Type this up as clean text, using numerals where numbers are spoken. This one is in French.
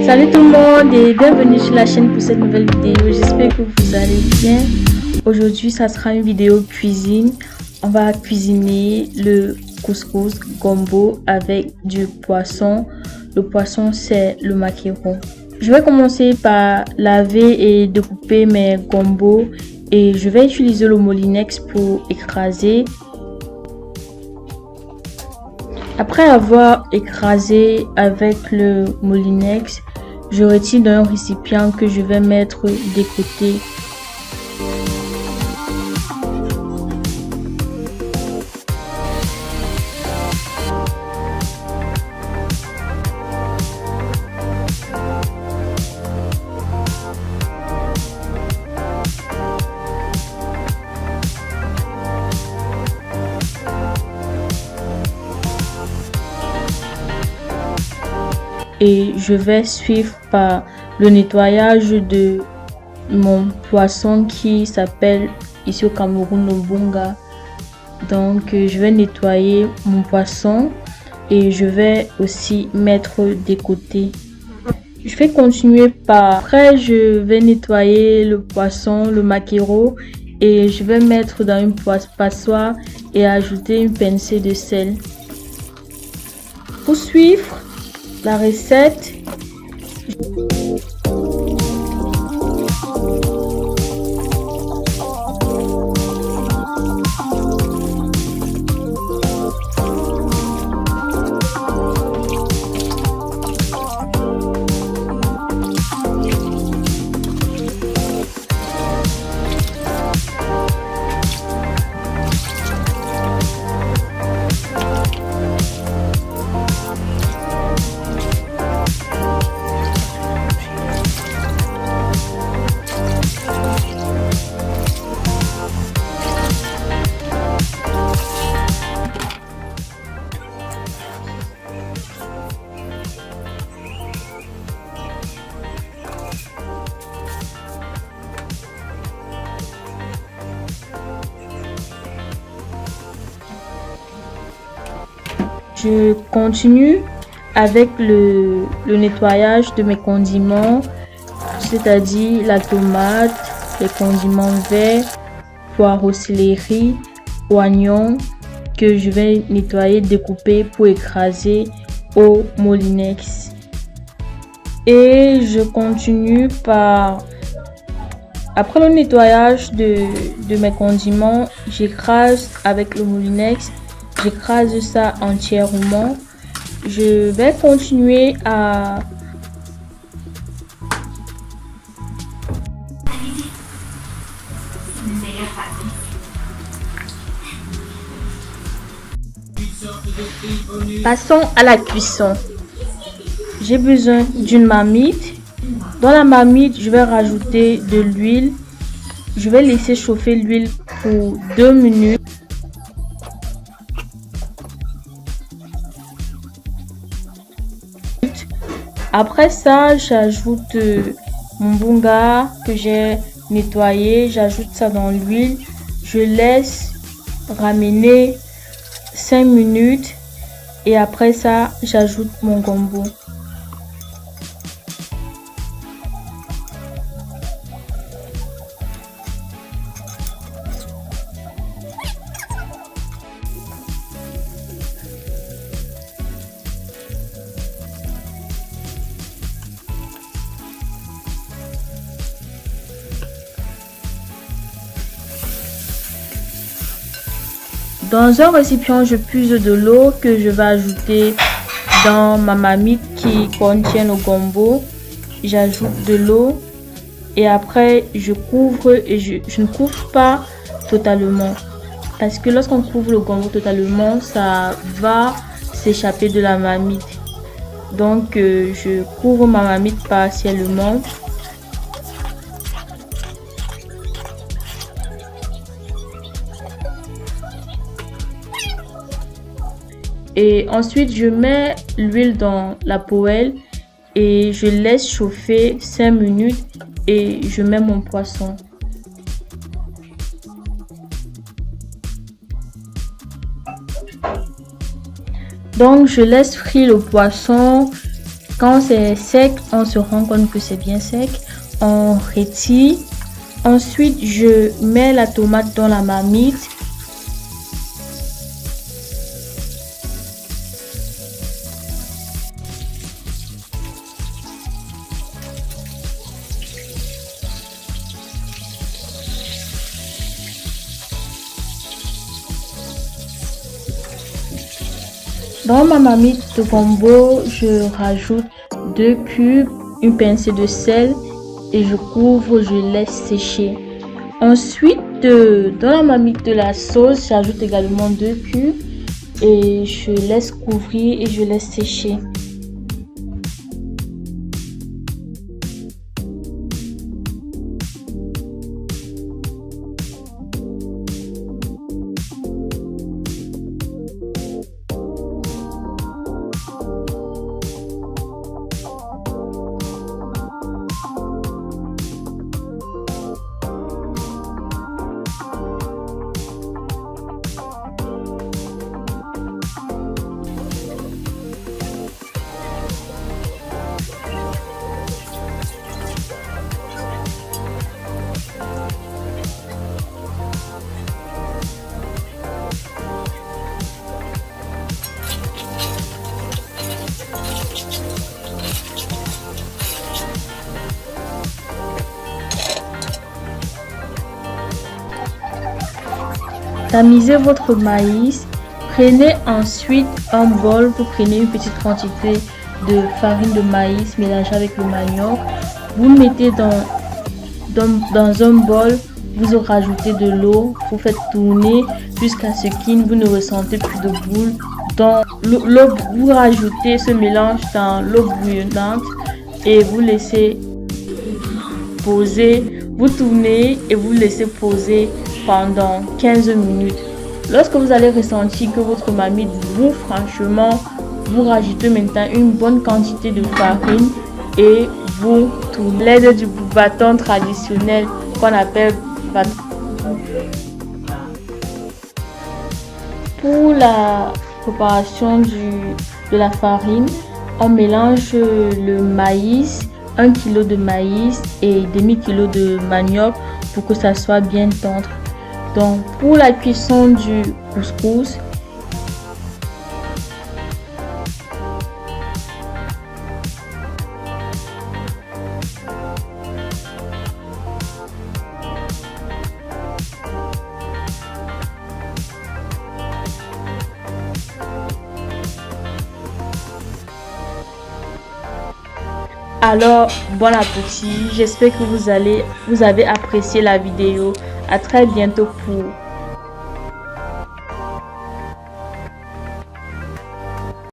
Salut tout le monde et bienvenue sur la chaîne pour cette nouvelle vidéo. J'espère que vous allez bien. Aujourd'hui, ça sera une vidéo cuisine. On va cuisiner le couscous gombo avec du poisson. Le poisson, c'est le maquereau. Je vais commencer par laver et découper mes gombos et je vais utiliser le moulinex pour écraser. Après avoir écrasé avec le moulinex, je retire dans un récipient que je vais mettre de côté. Et je vais suivre par le nettoyage de mon poisson qui s'appelle ici au Cameroun le bunga. Donc je vais nettoyer mon poisson et je vais aussi mettre des côtés. Je vais continuer par après je vais nettoyer le poisson, le maquereau et je vais mettre dans une passoire et ajouter une pincée de sel. Pour suivre la recette, je continue avec le nettoyage de mes condiments, c'est-à-dire la tomate, les condiments verts, poireaux, céleri, oignons que je vais nettoyer, découper pour écraser au moulinex. Et je continue par, après le nettoyage de mes condiments, j'écrase avec le moulinex. J'écrase ça entièrement. Je vais continuer à passons à la cuisson. J'ai besoin d'une marmite. Dans la marmite, je vais rajouter de l'huile. Je vais laisser chauffer l'huile pour 2 minutes. Après ça, j'ajoute mon bunga que j'ai nettoyé. J'ajoute ça dans l'huile. Je laisse ramener 5 minutes. Et après ça, j'ajoute mon gombo. Dans un récipient, je puise de l'eau que je vais ajouter dans ma marmite qui contient le gombo. J'ajoute de l'eau et après je couvre et je ne couvre pas totalement parce que lorsqu'on couvre le gombo totalement, ça va s'échapper de la marmite. Donc je couvre ma marmite partiellement. Et ensuite, je mets l'huile dans la poêle et je laisse chauffer 5 minutes et je mets mon poisson. Donc je laisse frire le poisson Quand c'est sec, on se rend compte que c'est bien sec. On retire. Ensuite, je mets la tomate dans la marmite. Dans ma marmite de gombo, je rajoute 2 cubes, une pincée de sel et je couvre, je laisse sécher. Ensuite, dans la marmite de la sauce, j'ajoute également 2 cubes et je laisse couvrir et je laisse sécher. Tamisez votre maïs. Prenez ensuite un bol, vous prenez une petite quantité de farine de maïs mélangée avec le manioc. Vous le mettez dans un bol, vous rajoutez de l'eau, vous faites tourner jusqu'à ce qu'il vous ne ressentez plus de boules. Dans l'eau, vous rajoutez ce mélange dans l'eau bouillonnante et vous laissez poser. Vous tournez et vous laissez poser pendant 15 minutes. Lorsque vous allez ressentir que votre marmite bout franchement, vous rajoutez maintenant une bonne quantité de farine et vous tournez l'aide du bâton traditionnel qu'on appelle bâton. Pour la préparation de la farine, on mélange le maïs, 1 kg de maïs et demi-kilo de manioc pour que ça soit bien tendre. Donc pour la cuisson du couscous, alors bon appétit, j'espère que vous avez apprécié la vidéo. À très bientôt pour